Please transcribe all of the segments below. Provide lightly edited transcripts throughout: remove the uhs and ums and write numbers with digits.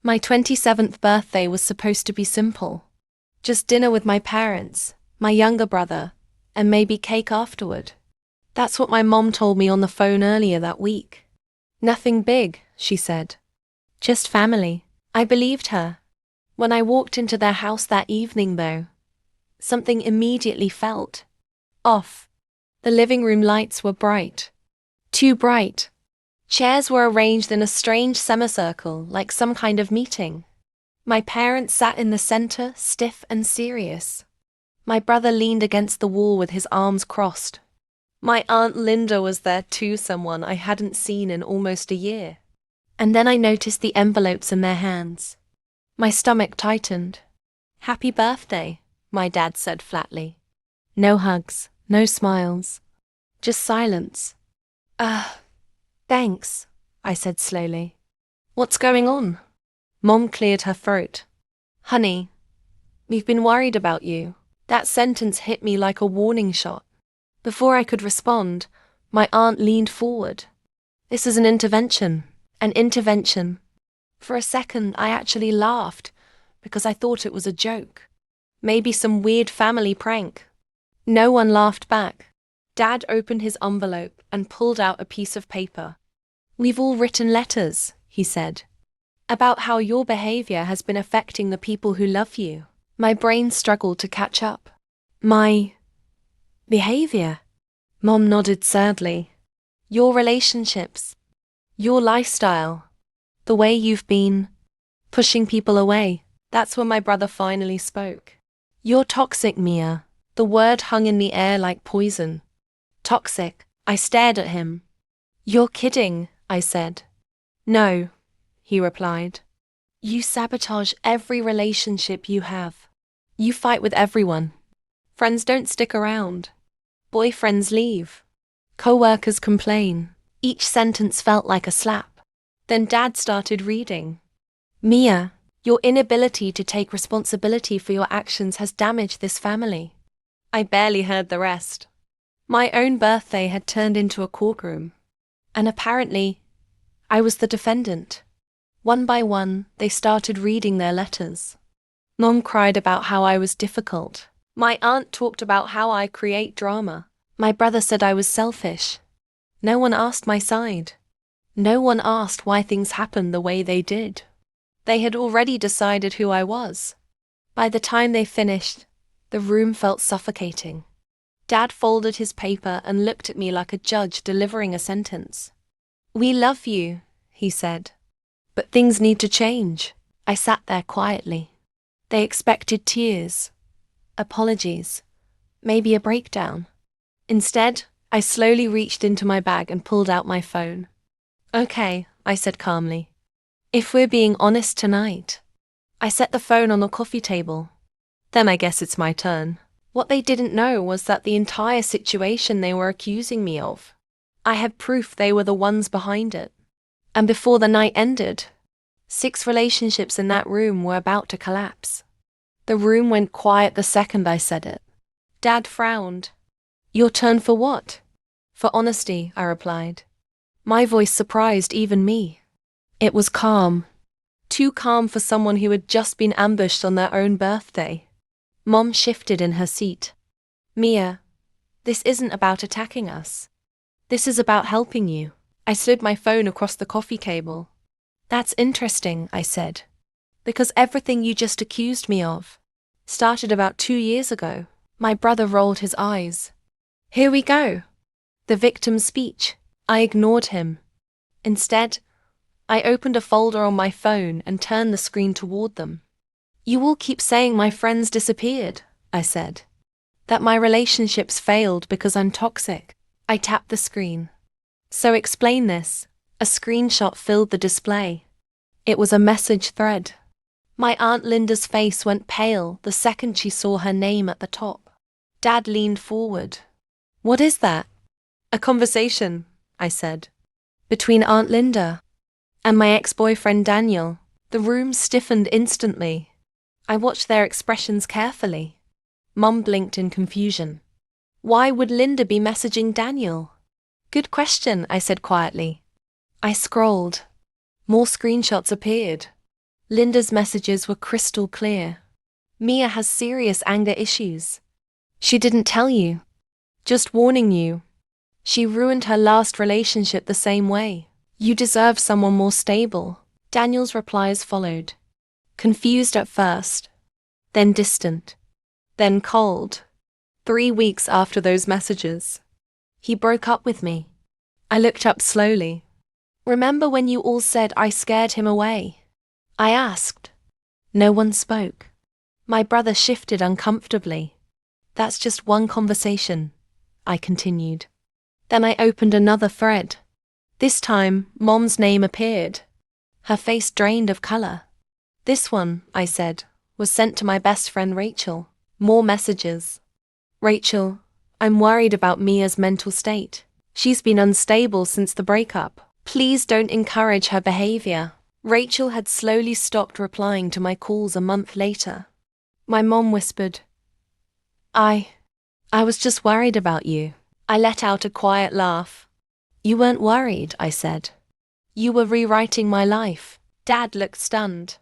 My 27th birthday was supposed to be simple. Just dinner with my parents, my younger brother, and maybe cake afterward. That's what my mom told me on the phone earlier that week. Nothing big, she said. Just family. I believed her. When I walked into their house that evening, though, something immediately felt off. The living room lights were bright. Too bright. Chairs were arranged in a strange semicircle, like some kind of meeting. My parents sat in the center, stiff and serious. My brother leaned against the wall with his arms crossed. My Aunt Linda was there too, someone I hadn't seen in almost a year. And then I noticed the envelopes in their hands. My stomach tightened. "Happy birthday," my dad said flatly. No hugs, no smiles. Just silence. Thanks, I said slowly. What's going on? Mom cleared her throat. Honey, we've been worried about you. That sentence hit me like a warning shot. Before I could respond, my aunt leaned forward. This is an intervention. An intervention. For a second, I actually laughed because I thought it was a joke. Maybe some weird family prank. No one laughed back. Dad opened his envelope and pulled out a piece of paper. We've all written letters, he said, about how your behavior has been affecting the people who love you. My brain struggled to catch up. My behavior? Mom nodded sadly. Your relationships. Your lifestyle. The way you've been pushing people away. That's when my brother finally spoke. You're toxic, Mia. The word hung in the air like poison. Toxic. I stared at him. You're kidding, I said. No, he replied. You sabotage every relationship you have. You fight with everyone. Friends don't stick around. Boyfriends leave. Co-workers complain. Each sentence felt like a slap. Then Dad started reading. Mia, your inability to take responsibility for your actions has damaged this family. I barely heard the rest. My own birthday had turned into a courtroom. And apparently, I was the defendant. One by one, they started reading their letters. Mom cried about how I was difficult. My aunt talked about how I create drama. My brother said I was selfish. No one asked my side. No one asked why things happened the way they did. They had already decided who I was. By the time they finished, the room felt suffocating. Dad folded his paper and looked at me like a judge delivering a sentence. We love you, he said. But things need to change. I sat there quietly. They expected tears, apologies, maybe a breakdown. Instead, I slowly reached into my bag and pulled out my phone. Okay, I said calmly. If we're being honest tonight. I set the phone on the coffee table. Then I guess it's my turn. What they didn't know was that the entire situation they were accusing me of, I had proof they were the ones behind it. And before the night ended, 6 relationships in that room were about to collapse. The room went quiet the second I said it. Dad frowned. Your turn for what? For honesty, I replied. My voice surprised even me. It was calm. Too calm for someone who had just been ambushed on their own birthday. Mom shifted in her seat. Mia, this isn't about attacking us. This is about helping you. I slid my phone across the coffee table. That's interesting, I said. Because everything you just accused me of started about 2 years ago. My brother rolled his eyes. Here we go. The victim's speech. I ignored him. Instead, I opened a folder on my phone and turned the screen toward them. You all keep saying my friends disappeared, I said. That my relationships failed because I'm toxic. I tapped the screen. So explain this. A screenshot filled the display. It was a message thread. My Aunt Linda's face went pale the second she saw her name at the top. Dad leaned forward. What is that? A conversation, I said. Between Aunt Linda and my ex-boyfriend Daniel. The room stiffened instantly. I watched their expressions carefully. Mum blinked in confusion. Why would Linda be messaging Daniel? Good question, I said quietly. I scrolled. More screenshots appeared. Linda's messages were crystal clear. Mia has serious anger issues. She didn't tell you. Just warning you. She ruined her last relationship the same way. You deserve someone more stable. Daniel's replies followed. Confused at first. Then distant. Then cold. 3 weeks after those messages. He broke up with me. I looked up slowly. Remember when you all said I scared him away? I asked. No one spoke. My brother shifted uncomfortably. That's just one conversation, I continued. Then I opened another thread. This time, Mom's name appeared. Her face drained of color. This one, I said, was sent to my best friend Rachel. More messages. Rachel, I'm worried about Mia's mental state. She's been unstable since the breakup. Please don't encourage her behavior. Rachel had slowly stopped replying to my calls a month later. My mom whispered, I was just worried about you. I let out a quiet laugh. You weren't worried, I said. You were rewriting my life. Dad looked stunned.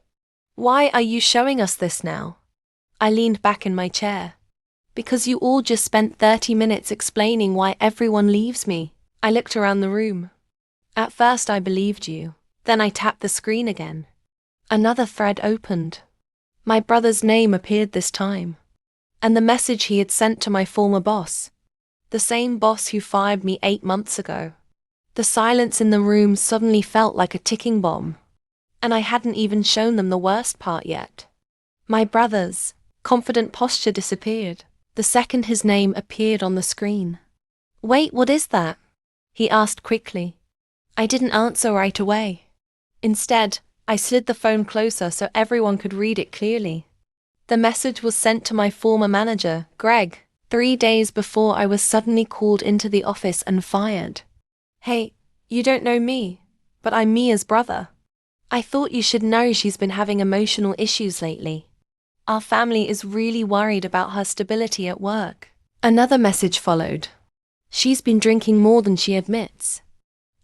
Why are you showing us this now? I leaned back in my chair. Because you all just spent 30 minutes explaining why everyone leaves me. I looked around the room. At first I believed you. Then I tapped the screen again. Another thread opened. My brother's name appeared this time. And the message he had sent to my former boss. The same boss who fired me 8 months ago. The silence in the room suddenly felt like a ticking bomb. And I hadn't even shown them the worst part yet. My brother's confident posture disappeared the second his name appeared on the screen. Wait, what is that? He asked quickly. I didn't answer right away. Instead, I slid the phone closer so everyone could read it clearly. The message was sent to my former manager, Greg, 3 days before I was suddenly called into the office and fired. Hey, you don't know me, but I'm Mia's brother. I thought you should know she's been having emotional issues lately. Our family is really worried about her stability at work. Another message followed. She's been drinking more than she admits.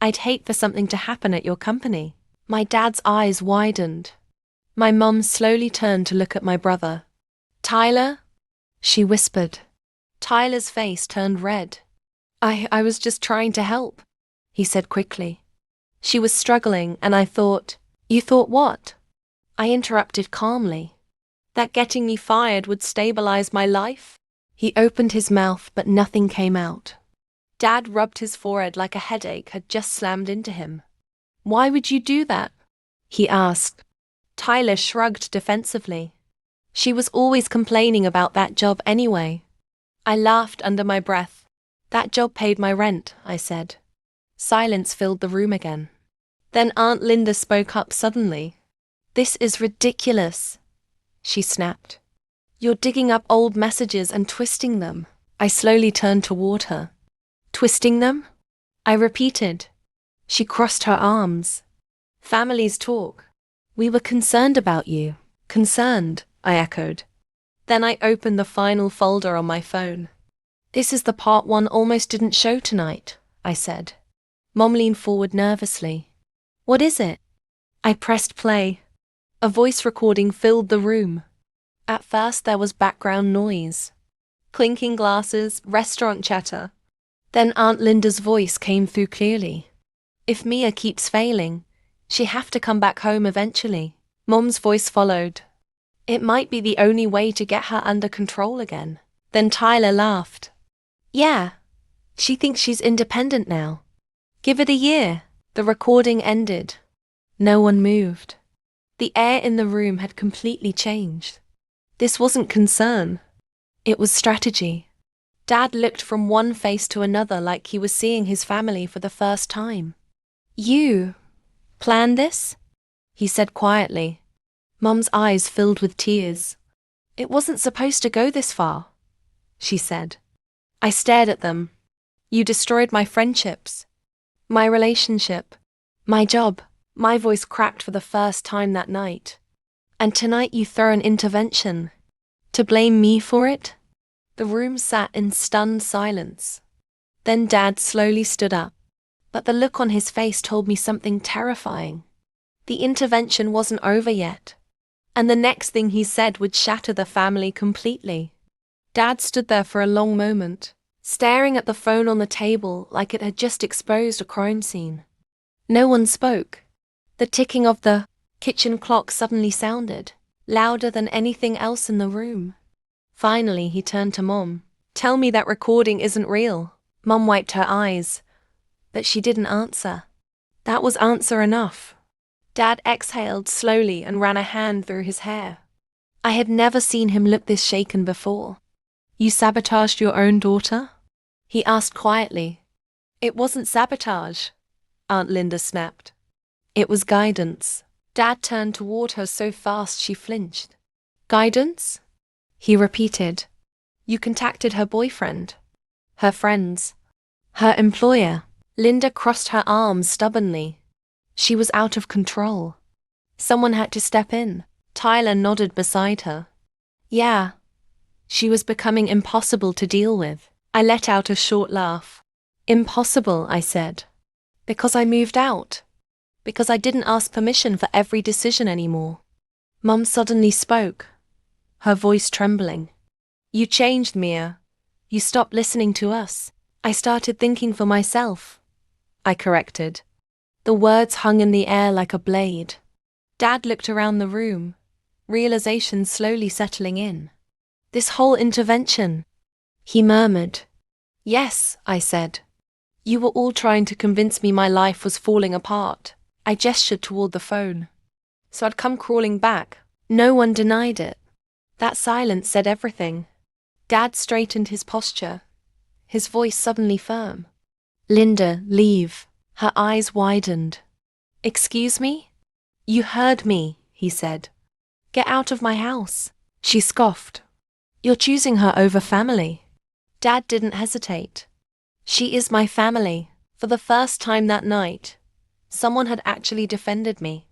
I'd hate for something to happen at your company. My dad's eyes widened. My mum slowly turned to look at my brother. Tyler? She whispered. Tyler's face turned red. I was just trying to help, he said quickly. She was struggling and I thought, you thought what? I interrupted calmly. That getting me fired would stabilize my life? He opened his mouth but nothing came out. Dad rubbed his forehead like a headache had just slammed into him. Why would you do that? He asked. Tyler shrugged defensively. She was always complaining about that job anyway. I laughed under my breath. That job paid my rent, I said. Silence filled the room again. Then Aunt Linda spoke up suddenly. This is ridiculous, she snapped. You're digging up old messages and twisting them. I slowly turned toward her. Twisting them? I repeated. She crossed her arms. Families talk. We were concerned about you. Concerned, I echoed. Then I opened the final folder on my phone. This is the part one almost didn't show tonight, I said. Mom leaned forward nervously. What is it? I pressed play. A voice recording filled the room. At first there was background noise. Clinking glasses, restaurant chatter. Then Aunt Linda's voice came through clearly. If Mia keeps failing, she'll have to come back home eventually. Mom's voice followed. It might be the only way to get her under control again. Then Tyler laughed. Yeah, she thinks she's independent now. Give it a year. The recording ended. No one moved. The air in the room had completely changed. This wasn't concern. It was strategy. Dad looked from one face to another like he was seeing his family for the first time. You planned this? He said quietly. Mum's eyes filled with tears. It wasn't supposed to go this far, she said. I stared at them. You destroyed my friendships, my relationship, my job. My voice cracked for the first time that night. And tonight you throw an intervention. To blame me for it? The room sat in stunned silence. Then Dad slowly stood up. But the look on his face told me something terrifying. The intervention wasn't over yet, and the next thing he said would shatter the family completely. Dad stood there for a long moment, staring at the phone on the table like it had just exposed a crime scene. No one spoke. The ticking of the kitchen clock suddenly sounded, louder than anything else in the room. Finally, he turned to Mom. "Tell me that recording isn't real." Mom wiped her eyes, but she didn't answer. That was answer enough. Dad exhaled slowly and ran a hand through his hair. I had never seen him look this shaken before. "You sabotaged your own daughter?" he asked quietly. "It wasn't sabotage," Aunt Linda snapped. "It was guidance." Dad turned toward her so fast she flinched. "Guidance?" he repeated. "You contacted her boyfriend, her friends, her employer." Linda crossed her arms stubbornly. She was out of control. Someone had to step in. Tyler nodded beside her. "Yeah." She was becoming impossible to deal with. I let out a short laugh. "Impossible," I said. "Because I moved out. Because I didn't ask permission for every decision anymore." Mum suddenly spoke, her voice trembling. "You changed, Mia. You stopped listening to us." "I started thinking for myself," I corrected. The words hung in the air like a blade. Dad looked around the room, realization slowly settling in. "This whole intervention," he murmured. "Yes," I said. "You were all trying to convince me my life was falling apart." I gestured toward the phone. "So I'd come crawling back." No one denied it. That silence said everything. Dad straightened his posture, his voice suddenly firm. "Linda, leave." Her eyes widened. "Excuse me?" "You heard me," he said. "Get out of my house." She scoffed. "You're choosing her over family." Dad didn't hesitate. "She is my family." For the first time that night, someone had actually defended me.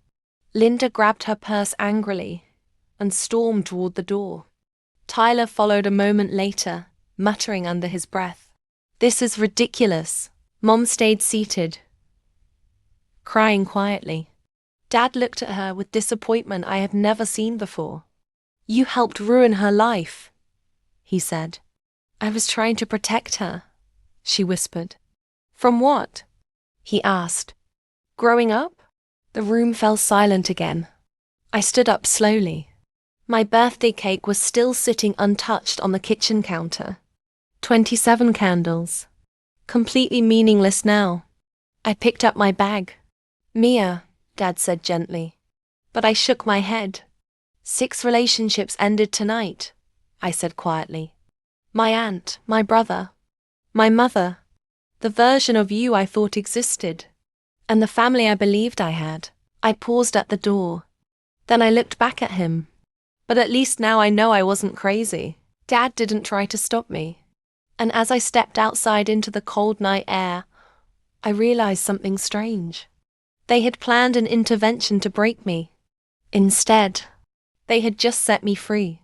Linda grabbed her purse angrily and stormed toward the door. Tyler followed a moment later, muttering under his breath. "This is ridiculous." Mom stayed seated, crying quietly. Dad looked at her with disappointment I had never seen before. "You helped ruin her life," he said. "I was trying to protect her," she whispered. "From what?" he asked. "Growing up?" The room fell silent again. I stood up slowly. My birthday cake was still sitting untouched on the kitchen counter. 27 candles. Completely meaningless now. I picked up my bag. "Mia," Dad said gently. But I shook my head. 6 relationships ended tonight, I said quietly. My aunt, my brother, my mother, the version of you I thought existed, and the family I believed I had. I paused at the door. Then I looked back at him. But at least now I know I wasn't crazy. Dad didn't try to stop me. And as I stepped outside into the cold night air, I realized something strange. They had planned an intervention to break me. Instead, they had just set me free.